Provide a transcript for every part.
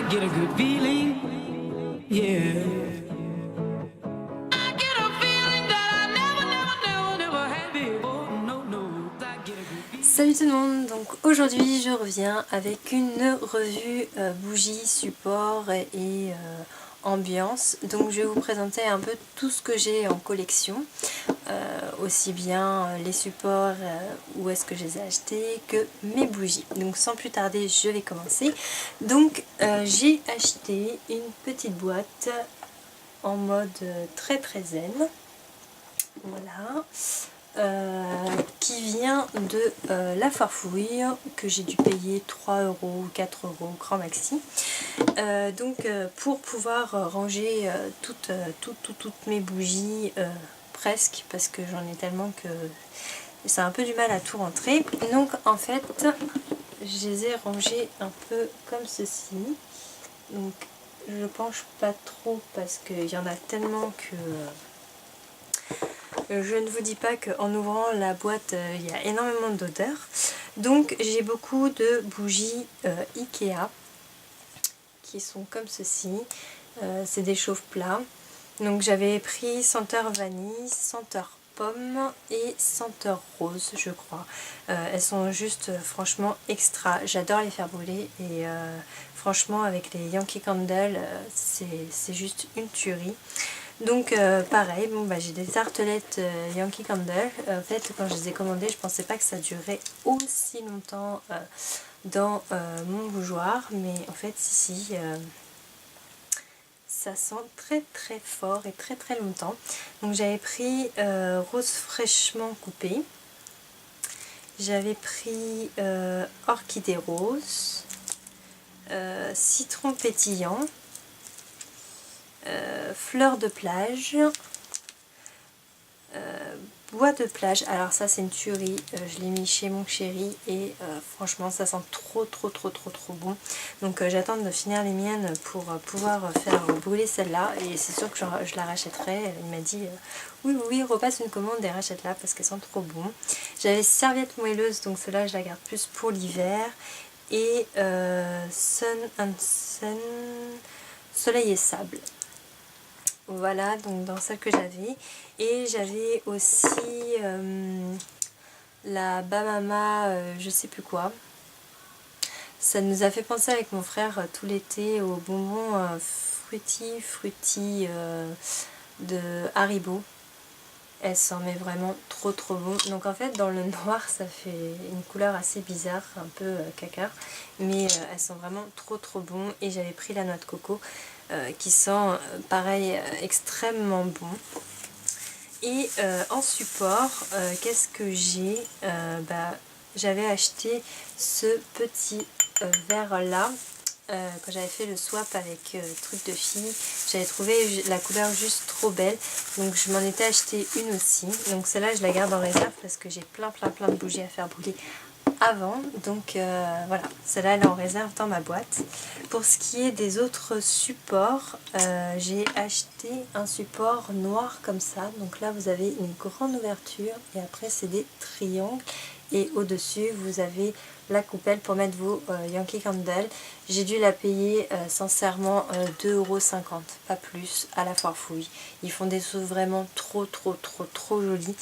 get a good feeling, yeah. Salut tout le monde, donc aujourd'hui je reviens avec une revue bougie, support et ambiance. Donc je vais vous présenter un peu tout ce que j'ai en collection, aussi bien les supports, où est-ce que je les ai achetés, que mes bougies. Donc sans plus tarder je vais commencer. Donc j'ai acheté une petite boîte en mode très zen, voilà. Qui vient de La Farfouille, que j'ai dû payer 3 € ou 4 € grand maxi. Pour pouvoir ranger toutes mes bougies, presque, parce que j'en ai tellement que c'est un peu du mal à tout rentrer. Donc en fait je les ai rangées un peu comme ceci. Donc je penche pas trop parce qu'il y en a tellement que je ne vous dis pas qu'en ouvrant la boîte, il y a énormément d'odeur. Donc j'ai beaucoup de bougies Ikea qui sont comme ceci. C'est des chauffe-plats. Donc j'avais pris senteur vanille, senteur pomme et senteur rose, je crois. Elles sont juste franchement extra. J'adore les faire brûler et franchement avec les Yankee Candle, c'est juste une tuerie. Donc pareil, bon, j'ai des tartelettes Yankee Candle. En fait quand je les ai commandées, je pensais pas que ça durait aussi longtemps dans mon bougeoir, mais en fait si, ça sent très fort et très longtemps. Donc j'avais pris rose fraîchement coupée, j'avais pris orchidée rose, citron pétillant, fleurs de plage, bois de plage. Alors ça c'est une tuerie, je l'ai mis chez mon chéri et franchement ça sent trop bon. Donc j'attends de finir les miennes pour pouvoir faire brûler celle-là, et c'est sûr que je la rachèterai. Il m'a dit oui repasse une commande et rachète-la parce qu'elle sent trop bon. J'avais serviette moelleuse, donc celle-là je la garde plus pour l'hiver, et Sun and Sun, soleil et sable. Voilà, donc dans celle que j'avais. Et j'avais aussi la Bamama, je sais plus quoi. Ça nous a fait penser avec mon frère tout l'été aux bonbons fruity de Haribo. Elle s'en met vraiment trop bon. Donc en fait dans le noir ça fait une couleur assez bizarre, un peu caca, mais elles sont vraiment trop bon. Et j'avais pris la noix de coco qui sent pareil extrêmement bon. Et en support, qu'est-ce que j'ai, j'avais acheté ce petit verre là quand j'avais fait le swap avec truc de fille. J'avais trouvé la couleur juste trop belle, donc je m'en étais acheté une aussi. Donc celle-là je la garde en réserve parce que j'ai plein de bougies à faire brûler avant. Donc voilà, celle-là elle est en réserve dans ma boîte. Pour ce qui est des autres supports, j'ai acheté un support noir comme ça. Donc là vous avez une grande ouverture et après c'est des triangles, et au dessus vous avez la coupelle pour mettre vos Yankee Candle. J'ai dû la payer sincèrement 2,50 €, pas plus, à la Farfouille. Ils font des choses vraiment trop jolis,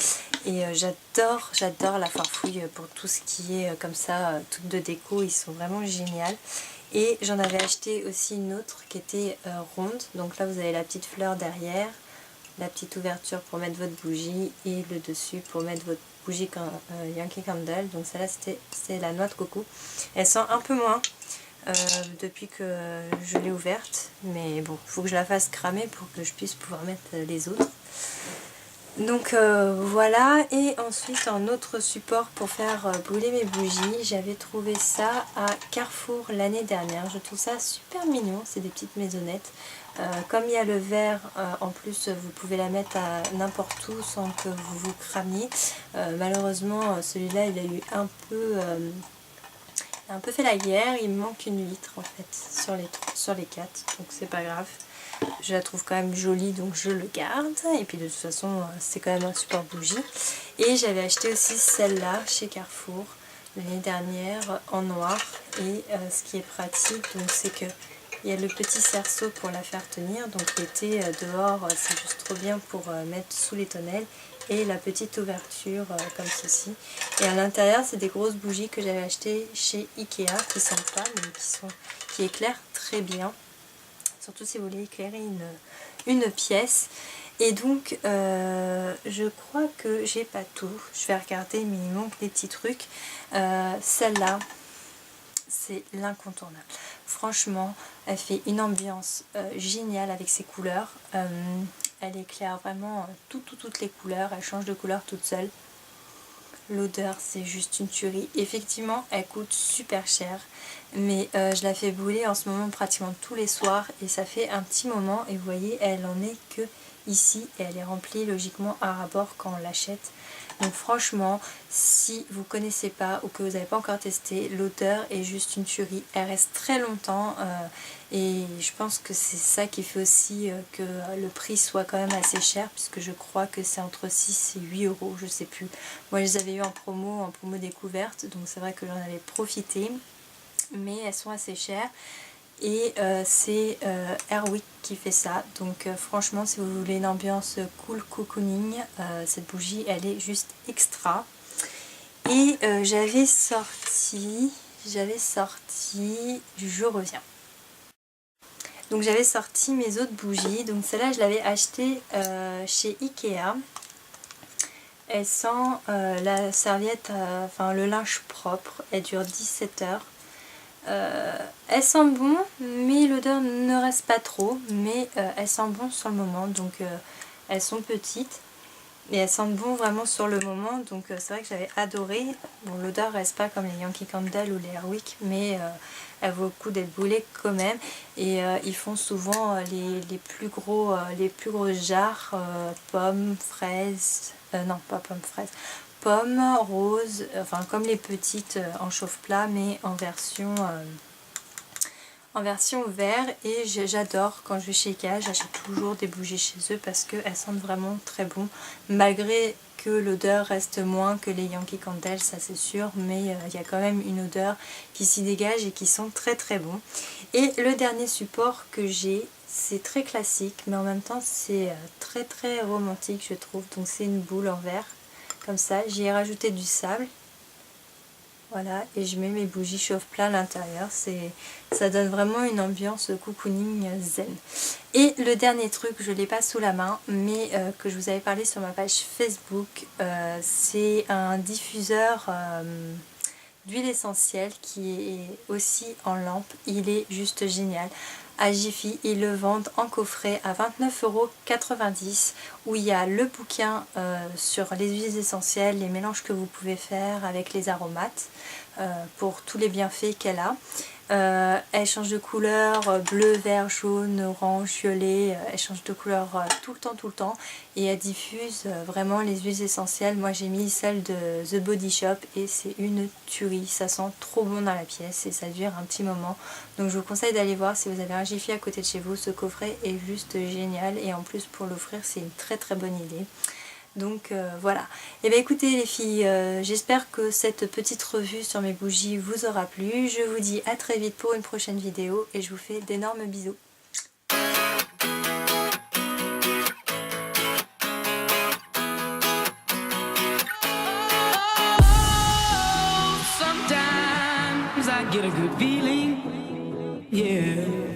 et j'adore la Farfouille pour tout ce qui est comme ça, trucs de déco, ils sont vraiment géniaux. Et j'en avais acheté aussi une autre qui était ronde. Donc là vous avez la petite fleur derrière, la petite ouverture pour mettre votre bougie, et le dessus pour mettre votre bougie Yankee Candle. Donc celle-là c'est la noix de coco. Elle sent un peu moins depuis que je l'ai ouverte, mais bon, il faut que je la fasse cramer pour que je puisse pouvoir mettre les autres. Donc voilà. Et ensuite en autre support pour faire brûler mes bougies, j'avais trouvé ça à Carrefour l'année dernière. Je trouve ça super mignon, c'est des petites maisonnettes. Comme il y a le verre, en plus vous pouvez la mettre à n'importe où sans que vous vous cramiez. Malheureusement celui-là il a eu un peu fait la guerre, il me manque une vitre en fait sur les 4, donc c'est pas grave. Je la trouve quand même jolie, donc je le garde. Et puis de toute façon c'est quand même un support bougie. Et j'avais acheté aussi celle-là chez Carrefour l'année dernière en noir. Et ce qui est pratique, donc c'est que Il y a le petit cerceau pour la faire tenir, donc l'été dehors c'est juste trop bien pour mettre sous les tonnelles. Et la petite ouverture comme ceci. Et à l'intérieur c'est des grosses bougies que j'avais achetées chez Ikea qui sont pas mais qui éclairent très bien. Surtout si vous voulez éclairer une pièce. Et donc je crois que j'ai pas tout. Je vais regarder mais il manque des petits trucs. Celle-là c'est l'incontournable. Franchement elle fait une ambiance géniale avec ses couleurs. Elle éclaire vraiment toutes les couleurs. Elle change de couleur toute seule. L'odeur c'est juste une tuerie. Effectivement elle coûte super cher. Mais je la fais brûler en ce moment pratiquement tous les soirs. Et ça fait un petit moment. Et vous voyez elle en est que ici. Et elle est remplie logiquement à ras-bord quand on l'achète. Donc franchement, si vous ne connaissez pas ou que vous n'avez pas encore testé, l'odeur est juste une tuerie. Elle reste très longtemps et je pense que c'est ça qui fait aussi que le prix soit quand même assez cher, puisque je crois que c'est entre 6 et 8 euros, je sais plus. Moi je les avais eu en promo découverte, donc c'est vrai que j'en avais profité, mais elles sont assez chères. Et c'est Airwick qui fait ça, donc franchement si vous voulez une ambiance cool cocooning, cette bougie elle est juste extra. Et j'avais sorti, je reviens. Donc j'avais sorti mes autres bougies, donc celle-là je l'avais achetée chez Ikea. Elle sent la serviette, enfin le linge propre, elle dure 17 heures. Elles sentent bon, mais l'odeur ne reste pas trop, mais elles sentent bon sur le moment, donc elles sont petites et elles sentent bon vraiment sur le moment, donc c'est vrai que j'avais adoré. Bon, l'odeur reste pas comme les Yankee Candle ou les Airwick, mais elle vaut le coup d'être brûlée quand même. Et ils font souvent les plus grosses jarres pommes, fraises, non pas pommes, fraises, pommes, roses, enfin comme les petites en chauffe-plat, mais en version vert. Et j'adore quand je vais chez Ikea, j'achète toujours des bougies chez eux parce qu'elles sentent vraiment très bon, malgré que l'odeur reste moins que les Yankee Candle, ça c'est sûr, mais il y a quand même une odeur qui s'y dégage et qui sent très très bon. Et le dernier support que j'ai, c'est très classique, mais en même temps c'est très très romantique je trouve, donc c'est une boule en verre, comme ça, j'y ai rajouté du sable. Voilà, et je mets mes bougies chauffe-plat à l'intérieur, ça donne vraiment une ambiance cocooning zen. Et le dernier truc, je ne l'ai pas sous la main, mais que je vous avais parlé sur ma page Facebook, c'est un diffuseur d'huile essentielle qui est aussi en lampe. Il est juste génial. À Jiffy, ils le vendent en coffret à 29,90 €, où il y a le bouquin sur les huiles essentielles, les mélanges que vous pouvez faire avec les aromates pour tous les bienfaits qu'elle a. Elle change de couleur, bleu, vert, jaune, orange, violet, elle change de couleur tout le temps, et elle diffuse vraiment les huiles essentielles. Moi j'ai mis celle de The Body Shop et c'est une tuerie, ça sent trop bon dans la pièce et ça dure un petit moment, donc je vous conseille d'aller voir si vous avez un Jiffy à côté de chez vous. Ce coffret est juste génial et en plus pour l'offrir c'est une très très bonne idée. Donc voilà. Et bien écoutez les filles, j'espère que cette petite revue sur mes bougies vous aura plu. Je vous dis à très vite pour une prochaine vidéo et je vous fais d'énormes bisous. Sometimes I get a good feeling, yeah.